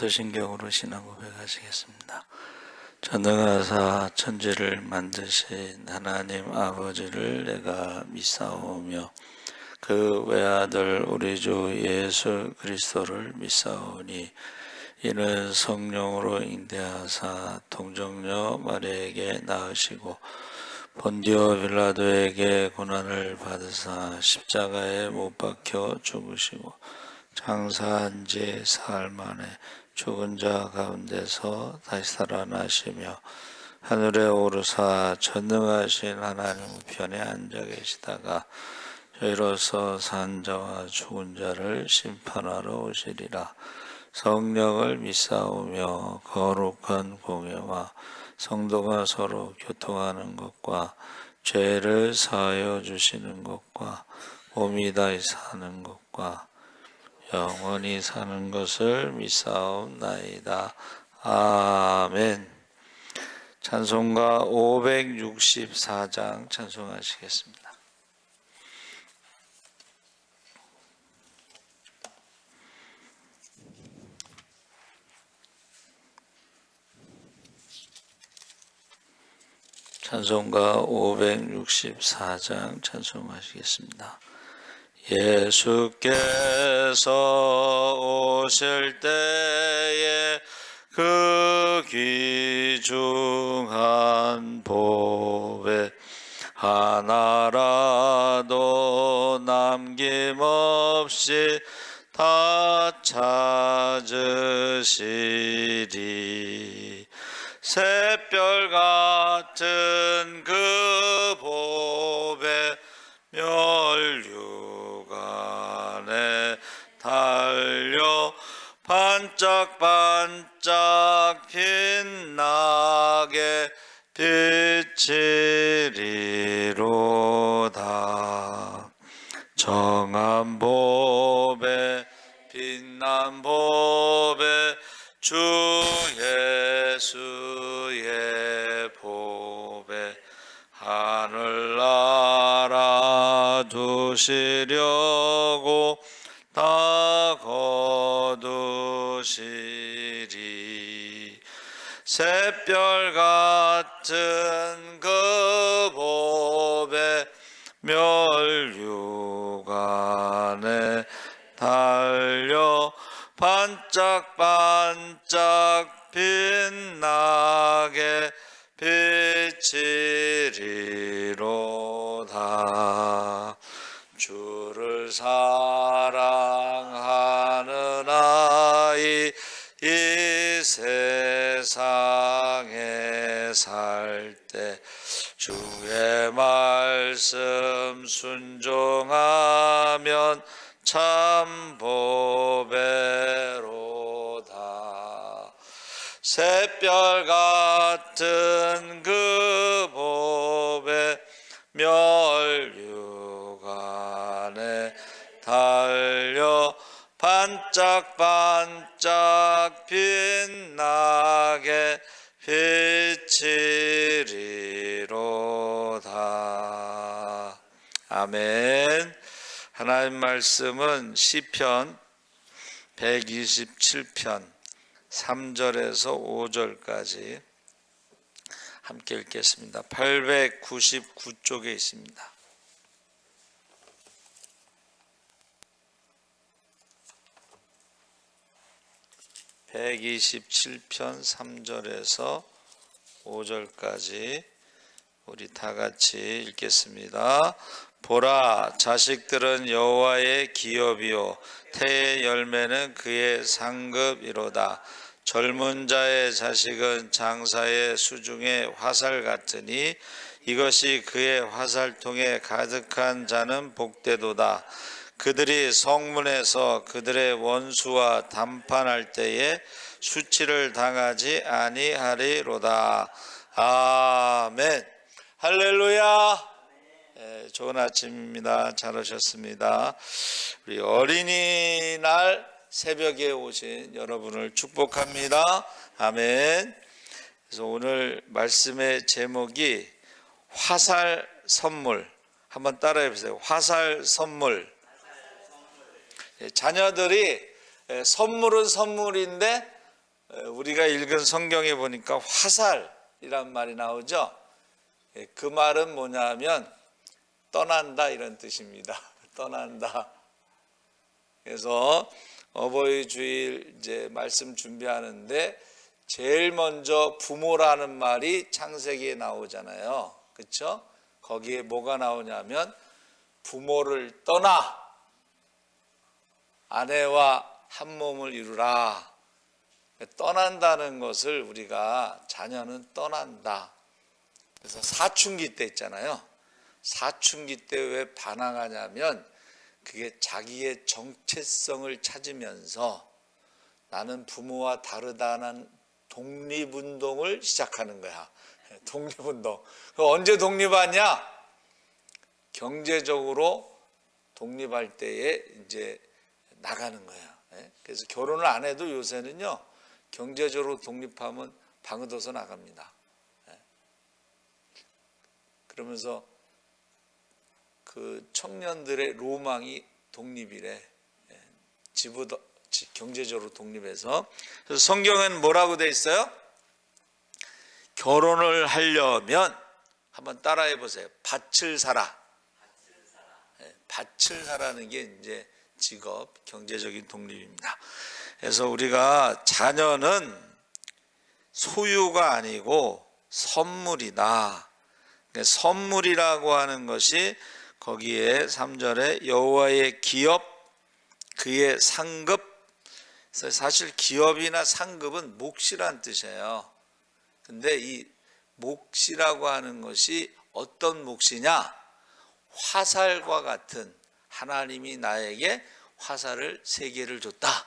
사도신경으로 신앙 고백하시겠습니다. 전능하사 천지를 만드신 하나님 아버지를 내가 믿사오며 그 외아들 우리 주 예수 그리스도를 믿사오니 이는 성령으로 잉태하사 동정녀 마리아에게 낳으시고 본디오 빌라도에게 고난을 받으사 십자가에 못 박혀 죽으시고 장사한 지 사흘 만에 죽은 자 가운데서 다시 살아나시며 하늘에 오르사 전능하신 하나님 우편에 앉아 계시다가 저희로서 산 자와 죽은 자를 심판하러 오시리라. 성령을 믿사오며 거룩한 공예와 성도가 서로 교통하는 것과 죄를 사하여 주시는 것과 몸이 다시 사는 것과 영원히 사는 것을 믿사옵나이다. 아멘. 찬송가 564장 찬송하시겠습니다. 찬송가 564장 찬송하시겠습니다. 예수께서 오실 때에 그 귀중한 보배 하나라도 남김없이 다 찾으시리. 샛별 같은 그 보배 멸류관에 달려 반짝반짝 빛나게 비치리로다. 정한 보배 빛난 보배 주 예수의 보배 하늘나라 두시려고 다 거두시리. 샛별 같은 그 보배 멸류관에 달려 반짝반짝 빛나게 비치리로다. 주를 사랑하는 아이 이 세상에 살 때 주의 말씀 순종하면 참 보배로다. 샛별 같은 그 보배 멸류관에 달려 반짝반짝 빛나게 비치리로다. 아멘. 하나님 말씀은 시편 127편 3절에서 5절까지 함께 읽겠습니다. 899쪽에 있습니다. (127편) 3절에서 5절까지 우리 다 같이 읽겠습니다. 보라, 자식들은 여호와의 기업이요 태의 열매는 그의 상급이로다. 젊은 자의 자식은 장사의 수중의 화살 같으니 이것이 그의 화살통에 가득한 자는 복되도다. 그들이 성문에서 그들의 원수와 담판할 때에 수치를 당하지 아니하리로다. 아멘. 할렐루야. 좋은 아침입니다. 잘 오셨습니다. 우리 어린이날 새벽에 오신 여러분을 축복합니다. 아멘. 그래서 오늘 말씀의 제목이 화살 선물. 한번 따라해 보세요. 화살 선물. 자녀들이 선물은 선물인데 우리가 읽은 성경에 보니까 화살이란 말이 나오죠. 그 말은 뭐냐면 떠난다 이런 뜻입니다. 떠난다. 그래서 어버이 주일 이제 말씀 준비하는데 제일 먼저 부모라는 말이 창세기에 나오잖아요. 그렇죠? 거기에 뭐가 나오냐면 부모를 떠나 아내와 한 몸을 이루라. 떠난다는 것을 우리가 자녀는 떠난다. 그래서 사춘기 때 있잖아요. 사춘기 때 왜 반항하냐면 그게 자기의 정체성을 찾으면서 나는 부모와 다르다는 독립운동을 시작하는 거야. 독립운동. 언제 독립하냐? 경제적으로 독립할 때에 이제 나가는 거야. 그래서 결혼을 안 해도 요새는요, 경제적으로 독립하면 방을 둬서 나갑니다. 그러면서 그 청년들의 로망이 독립이래. 경제적으로 독립해서. 그래서 성경은 뭐라고 돼 있어요? 결혼을 하려면 한번 따라해 보세요. 밭을 사라. 밭을 사라는 게 이제 직업, 경제적인 독립입니다. 그래서 우리가 자녀는 소유가 아니고 선물이다. 선물이라고 하는 것이 거기에 3절에 여호와의 기업, 그의 상급. 사실 기업이나 상급은 몫이란 뜻이에요. 근데 이 몫이라고 하는 것이 어떤 몫이냐? 화살과 같은, 하나님이 나에게 화살을 3개를 줬다.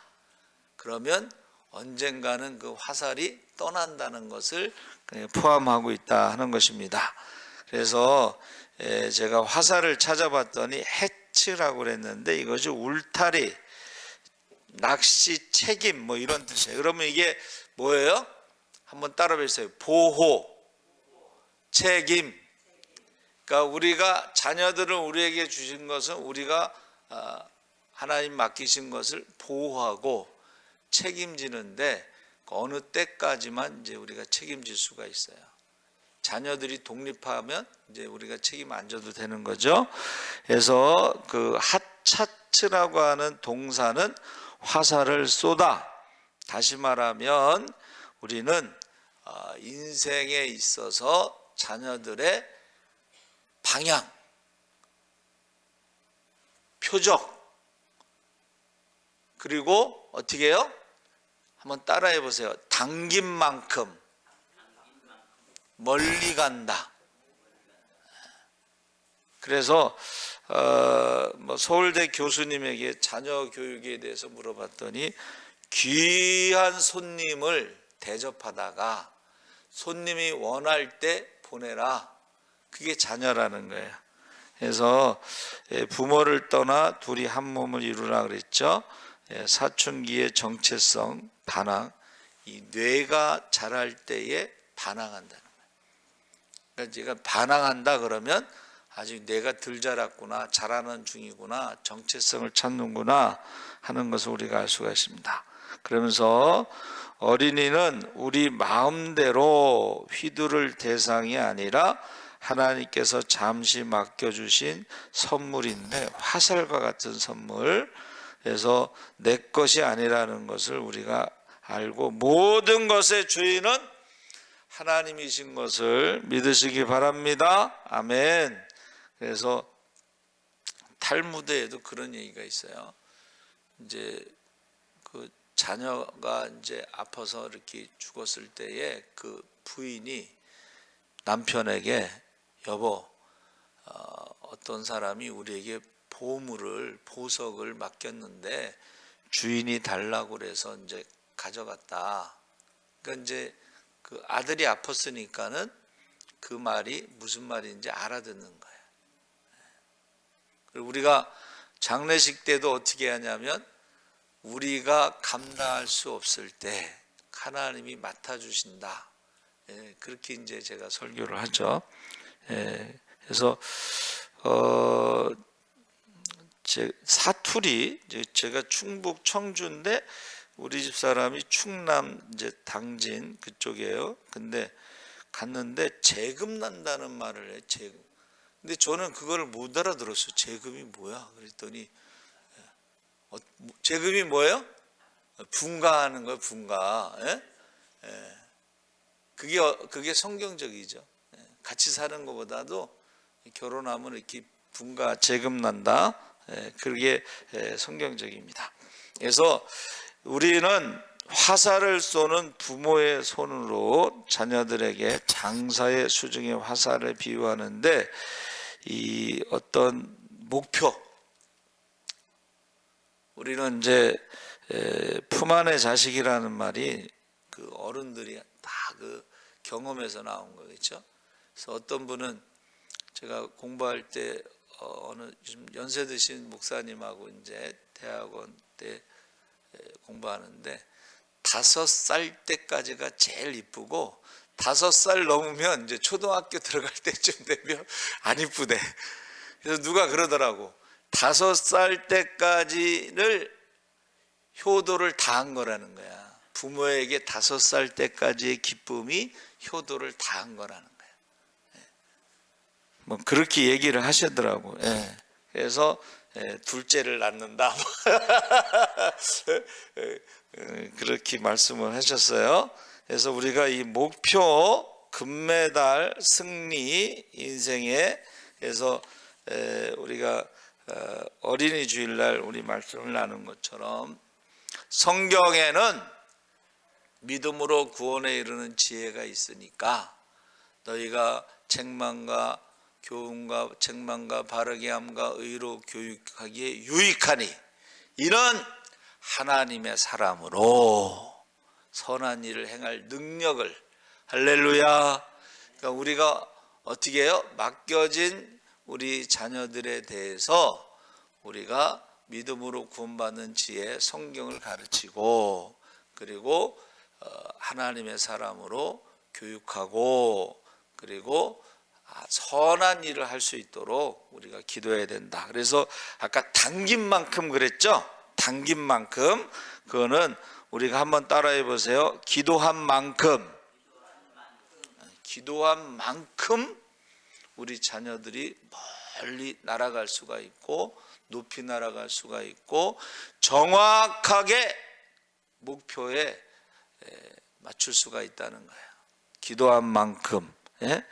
그러면 언젠가는 그 화살이 떠난다는 것을 포함하고 있다 하는 것입니다. 그래서 제가 화살을 찾아봤더니 해치라고 그랬는데 이것이 울타리, 낚시, 책임 뭐 이런 뜻이에요. 그러면 이게 뭐예요? 한번 따라 해보세요. 보호, 책임. 그러니까 우리가 자녀들을 우리에게 주신 것은 우리가 하나님 맡기신 것을 보호하고 책임지는데 어느 때까지만 이제 우리가 책임질 수가 있어요. 자녀들이 독립하면 이제 우리가 책임 안 져도 되는 거죠. 그래서 그 하차츠라고 하는 동사는 화살을 쏘다. 다시 말하면 우리는 인생에 있어서 자녀들의 방향, 표적, 그리고 어떻게 해요? 한번 따라해 보세요. 당긴 만큼 멀리 간다. 그래서 서울대 교수님에게 자녀 교육에 대해서 물어봤더니 귀한 손님을 대접하다가 손님이 원할 때 보내라. 그게 자녀라는 거예요. 그래서 부모를 떠나 둘이 한 몸을 이루라 그랬죠. 사춘기의 정체성, 반항, 이 뇌가 자랄 때에 반항한다는 거예요. 그러니까 제가 반항한다 그러면 아직 뇌가 덜 자랐구나, 자라는 중이구나, 정체성을 찾는구나 하는 것을 우리가 알 수가 있습니다. 그러면서 어린이는 우리 마음대로 휘두를 대상이 아니라 하나님께서 잠시 맡겨주신 선물인데 화살과 같은 선물. 그래서 내 것이 아니라는 것을 우리가 알고 모든 것의 주인은 하나님이신 것을 믿으시기 바랍니다. 아멘. 그래서 탈무드에도 그런 얘기가 있어요. 이제 그 자녀가 이제 아파서 이렇게 죽었을 때에 그 부인이 남편에게 여보, 어떤 사람이 우리에게 보석을 맡겼는데 주인이 달라고 그래서 이제 가져갔다. 그러니까 이제 그 아들이 아팠으니까는 그 말이 무슨 말인지 알아듣는 거예요. 그리고 우리가 장례식 때도 어떻게 하냐면 우리가 감당할 수 없을 때 하나님이 맡아주신다. 그렇게 이제 제가 설교를 하죠. 그래서 사투리, 제가 충북 청주인데 우리 집 사람이 충남 이제 당진 그쪽이에요. 근데 갔는데 재금 난다는 말을 해. 재금. 근데 저는 그거를 못 알아들었어요. 재금이 뭐야? 그랬더니 재금이 뭐예요? 분가하는 거예요. 분가. 예? 예. 그게 성경적이죠. 예. 같이 사는 것보다도 결혼하면 이렇게 분가 재금 난다. 예. 그게 성경적입니다. 그래서 우리는 화살을 쏘는 부모의 손으로 자녀들에게 장사의 수중의 화살을 비유하는데, 이 어떤 목표, 우리는 이제 품 안의 자식이라는 말이 그 어른들이 다 그 경험에서 나온 거겠죠. 그래서 어떤 분은 제가 공부할 때 어느 좀 연세 드신 목사님하고 이제 대학원 때 공부하는데 5살 때까지가 제일 이쁘고 5살 넘으면 이제 초등학교 들어갈 때쯤 되면 안 이쁘대. 그래서 누가 그러더라고. 5살 때까지를 효도를 다한 거라는 거야. 부모에게 5살 때까지의 기쁨이 효도를 다한 거라는 거야. 뭐 그렇게 얘기를 하시더라고. 예. 그래서 둘째를 낳는다. 그렇게 말씀을 하셨어요. 그래서 우리가 이 목표, 금메달, 승리, 인생에 그래서 우리가 어린이 주일날 우리 말씀을 나눈 것처럼 성경에는 믿음으로 구원에 이르는 지혜가 있으니까 너희가 책망과 교훈과 책망과 바르게 함과 의로 교육하기에 유익하니 이런 하나님의 사람으로 선한 일을 행할 능력을, 할렐루야. 그러니까 우리가 어떻게 해요? 맡겨진 우리 자녀들에 대해서 우리가 믿음으로 구원받는 지혜, 성경을 가르치고 그리고 하나님의 사람으로 교육하고 그리고 선한 일을 할 수 있도록 우리가 기도해야 된다. 그래서 아까 당긴 만큼 그랬죠? 당긴 만큼. 그거는 우리가 한번 따라해 보세요. 기도한 만큼 우리 자녀들이 멀리 날아갈 수가 있고 높이 날아갈 수가 있고 정확하게 목표에 맞출 수가 있다는 거예요. 기도한 만큼. 예?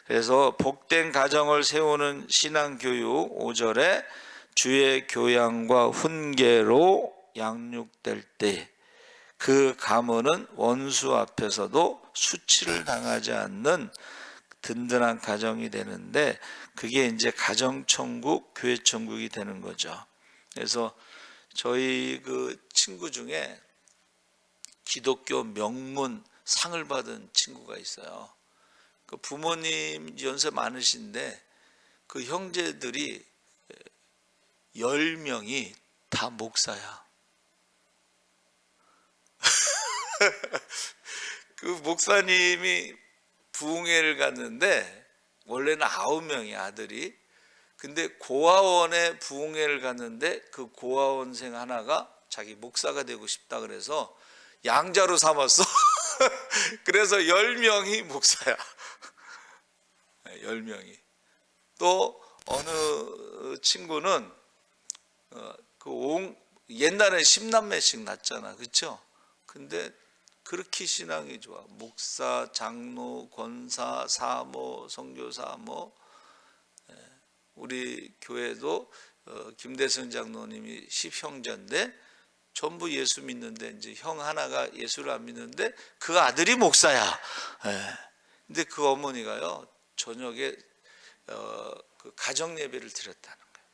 그래서 복된 가정을 세우는 신앙교육 5절에 주의 교양과 훈계로 양육될 때 그 가문은 원수 앞에서도 수치를 당하지 않는 든든한 가정이 되는데 그게 이제 가정천국, 교회천국이 되는 거죠. 그래서 저희 그 친구 중에 기독교 명문 상을 받은 친구가 있어요. 그 부모님 연세 많으신데 그 형제들이 10명이 다 목사야. 그 목사님이 부흥회를 갔는데 원래는 9명이 아들이. 근데 고아원에 부흥회를 갔는데 그 고아원생 하나가 자기 목사가 되고 싶다 그래서 양자로 삼았어. 그래서 10명이 목사야. 10명이. 또 어느 친구는 옛날에 10남매씩 낳잖아. 그렇죠? 근데 그렇게 신앙이 좋아. 목사, 장로, 권사, 사모, 선교사 우리 교회도 김대성 장로님이 10형제인데 전부 예수 믿는데 이제 형 하나가 예수를 안 믿는데 그 아들이 목사야. 근데 그 어머니가요 저녁에 그 가정 예배를 드렸다는 거예요.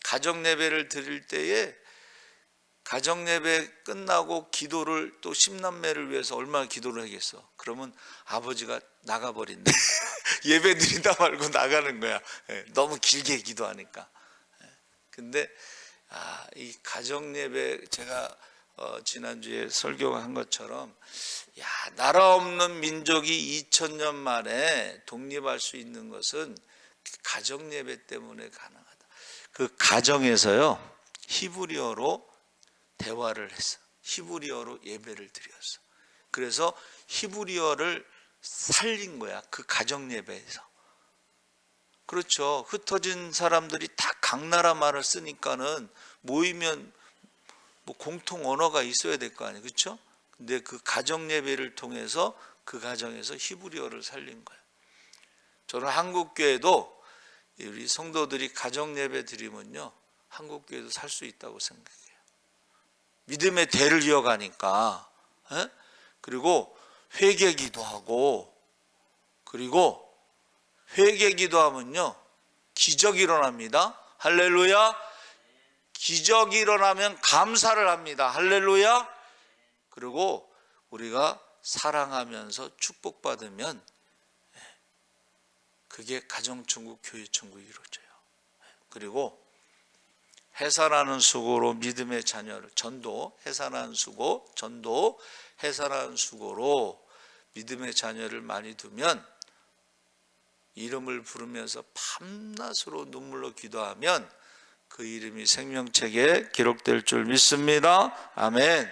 가정 예배를 드릴 때에 가정 예배 끝나고 기도를 또 10남매를 위해서 얼마나 기도를 하겠어. 그러면 아버지가 나가버린대. 예배 드리다 말고 나가는 거야. 너무 길게 기도하니까. 근데 이 가정 예배 제가 지난주에 설교한 것처럼 나라 없는 민족이 2000년 만에 독립할 수 있는 것은 가정 예배 때문에 가능하다. 그 가정에서요 히브리어로 대화를 했어. 히브리어로 예배를 드렸어. 그래서 히브리어를 살린 거야. 그 가정 예배에서. 그렇죠. 흩어진 사람들이 다 각 나라 말을 쓰니까는 모이면 뭐 공통 언어가 있어야 될 거 아니에요. 그렇죠? 근데 그 가정 예배를 통해서 그 가정에서 히브리어를 살린 거예요. 저는 한국 교회도 우리 성도들이 가정 예배 드리면요, 한국 교회도 살 수 있다고 생각해요. 믿음의 대를 이어가니까. 에? 그리고 회개 기도하고, 그리고 회개 기도하면요 기적이 일어납니다. 할렐루야. 기적이 일어나면 감사를 합니다. 할렐루야. 그리고 우리가 사랑하면서 축복받으면 그게 가정천국, 교회천국이 이루어져요. 그리고 해산하는 수고로 믿음의 자녀를 해산하는 수고로 믿음의 자녀를 많이 두면, 이름을 부르면서 밤낮으로 눈물로 기도하면 그 이름이 생명책에 기록될 줄 믿습니다. 아멘.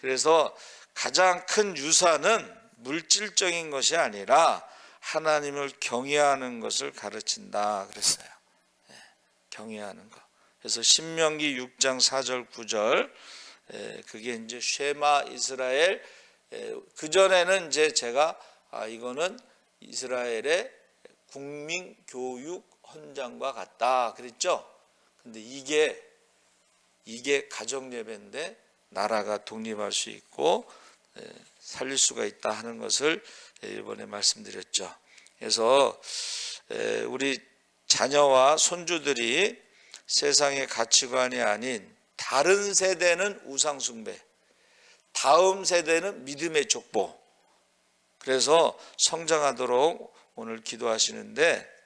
그래서 가장 큰 유산은 물질적인 것이 아니라 하나님을 경외하는 것을 가르친다 그랬어요. 경외하는 것. 그래서 신명기 6장 4절 9절, 그게 이제 쉐마 이스라엘. 그 전에는 이제 제가 이거는 이스라엘의 국민 교육 헌장과 같다 그랬죠. 근데 이게 가정 예배인데 나라가 독립할 수 있고 살릴 수가 있다 하는 것을 이번에 말씀드렸죠. 그래서 우리 자녀와 손주들이 세상의 가치관이 아닌 다른 세대는 우상 숭배, 다음 세대는 믿음의 족보. 그래서 성장하도록 오늘 기도하시는데,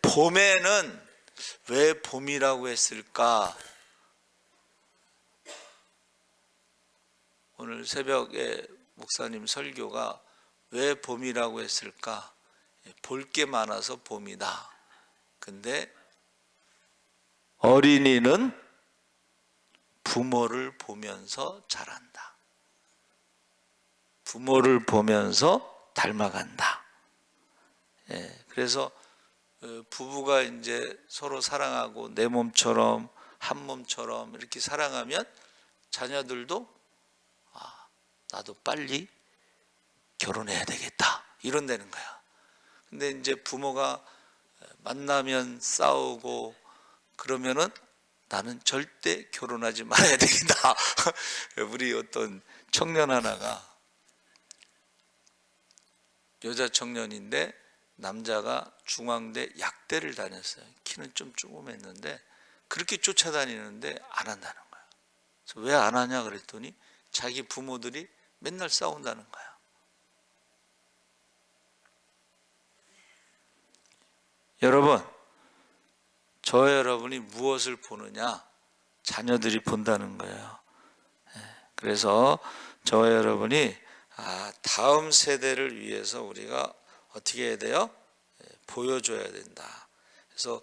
봄에는 왜 봄이라고 했을까? 오늘 새벽에 목사님 설교가 왜 봄이라고 했을까? 볼 게 많아서 봄이다. 근데 어린이는 부모를 보면서 자란다. 부모를 보면서 닮아간다. 그래서 부부가 이제 서로 사랑하고 내 몸처럼 한 몸처럼 이렇게 사랑하면 자녀들도 나도 빨리 결혼해야 되겠다 이런다는 거야. 근데 이제 부모가 만나면 싸우고 그러면은 나는 절대 결혼하지 말아야 되겠다. 우리 어떤 청년 하나가, 여자 청년인데 남자가 중앙대 약대를 다녔어요. 키는 좀 조그맸는데 그렇게 쫓아다니는데 안 한다는 거야. 그래서 왜 안 하냐 그랬더니 자기 부모들이 맨날 싸운다는 거야. 여러분, 저 여러분이 무엇을 보느냐? 자녀들이 본다는 거예요. 그래서 저 여러분이 다음 세대를 위해서 우리가 어떻게 해야 돼요? 보여줘야 된다. 그래서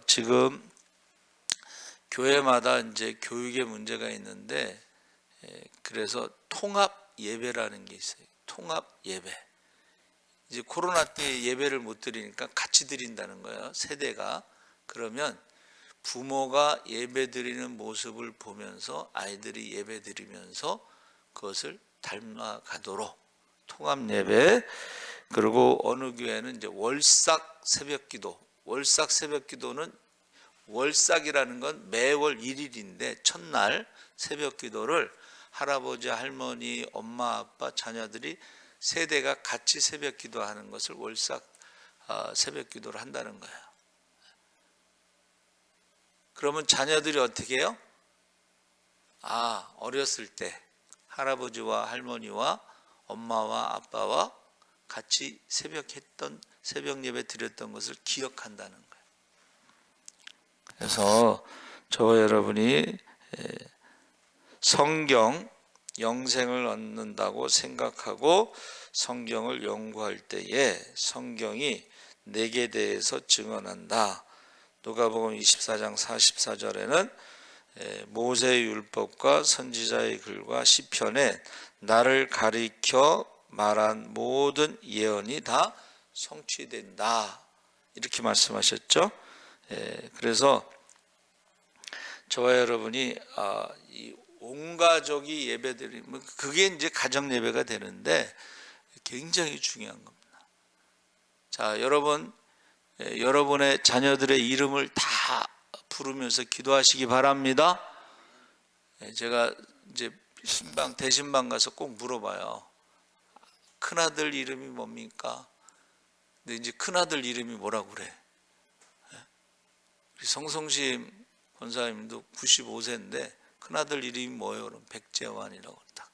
지금 교회마다 이제 교육의 문제가 있는데, 그래서 통합 예배라는 게 있어요. 통합 예배. 이제 코로나 때 예배를 못 드리니까 같이 드린다는 거예요. 세대가. 그러면 부모가 예배 드리는 모습을 보면서 아이들이 예배 드리면서 그것을 닮아가도록 통합 예배. 그리고 어느 교회는 이제 월삭 새벽기도. 월삭 새벽기도는, 월삭이라는 건 매월 1일인데 첫날 새벽기도를 할아버지, 할머니, 엄마, 아빠, 자녀들이 세대가 같이 새벽기도 하는 것을 월삭 새벽기도를 한다는 거예요. 그러면 자녀들이 어떻게 해요? 어렸을 때 할아버지와 할머니와 엄마와 아빠와 같이 새벽 예배 드렸던 것을 기억한다는 거예요. 그래서 저와 여러분이 성경 영생을 얻는다고 생각하고 성경을 연구할 때에 성경이 내게 대해서 증언한다. 누가복음 24장 44절에는 모세의 율법과 선지자의 글과 시편에 나를 가리켜 말한 모든 예언이 다 성취된다, 이렇게 말씀하셨죠. 그래서 저와 여러분이 이 온 가족이 예배드리면 그게 이제 가정 예배가 되는데 굉장히 중요한 겁니다. 자, 여러분, 여러분의 자녀들의 이름을 다 부르면서 기도하시기 바랍니다. 제가 이제 대신방 가서 꼭 물어봐요. 큰아들 이름이 뭡니까? 근데 이제 큰아들 이름이 뭐라고 그래? 우리 성성심 권사님도 95세인데 큰아들 이름이 뭐예요? 그럼 백재환이라고 딱.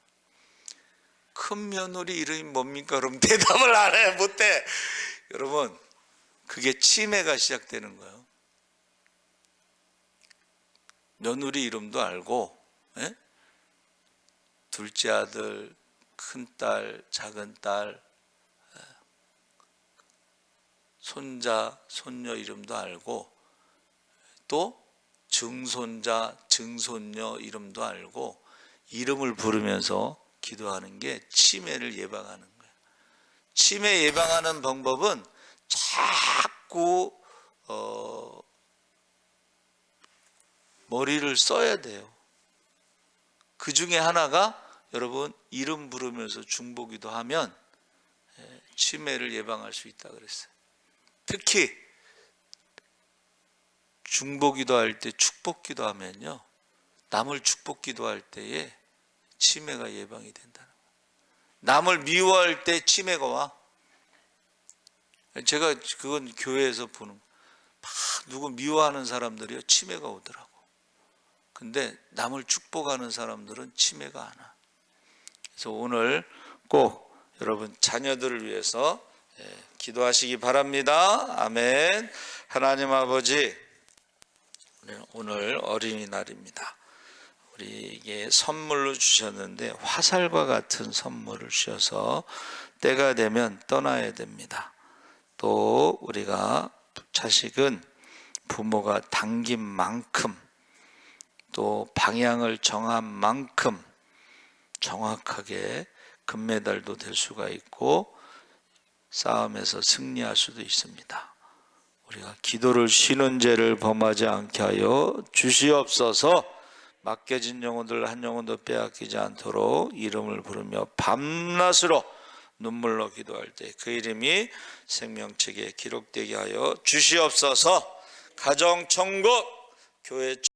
큰 며느리 이름이 뭡니까? 그럼 대답을 안 해, 못해. 여러분, 그게 치매가 시작되는 거예요. 며느리 이름도 알고, 둘째 아들, 큰딸, 작은딸, 손자, 손녀 이름도 알고, 또 증손자, 증손녀 이름도 알고, 이름을 부르면서 기도하는 게 치매를 예방하는 거예요. 치매 예방하는 방법은 자꾸 머리를 써야 돼요. 그 중에 하나가 여러분 이름 부르면서 중보기도 하면 치매를 예방할 수 있다 그랬어요. 특히 중보기도 할 때 축복기도 하면요, 남을 축복기도 할 때에 치매가 예방이 된다는 거예요. 남을 미워할 때 치매가 와. 제가 그건 교회에서 보는, 막 누구 미워하는 사람들이요 치매가 오더라고. 근데 남을 축복하는 사람들은 치매가 안 와. 그래서 오늘 꼭 여러분 자녀들을 위해서 기도하시기 바랍니다. 아멘. 하나님 아버지, 오늘 어린이날입니다. 우리에게 선물로 주셨는데 화살과 같은 선물을 주셔서 때가 되면 떠나야 됩니다. 또 우리가 자식은 부모가 당긴 만큼, 또 방향을 정한 만큼 정확하게 금메달도 될 수가 있고 싸움에서 승리할 수도 있습니다. 우리가 기도를 쉬는 죄를 범하지 않게 하여 주시옵소서. 맡겨진 영혼들 한 영혼도 빼앗기지 않도록 이름을 부르며 밤낮으로 눈물로 기도할 때 그 이름이 생명책에 기록되게 하여 주시옵소서. 가정 천국, 교회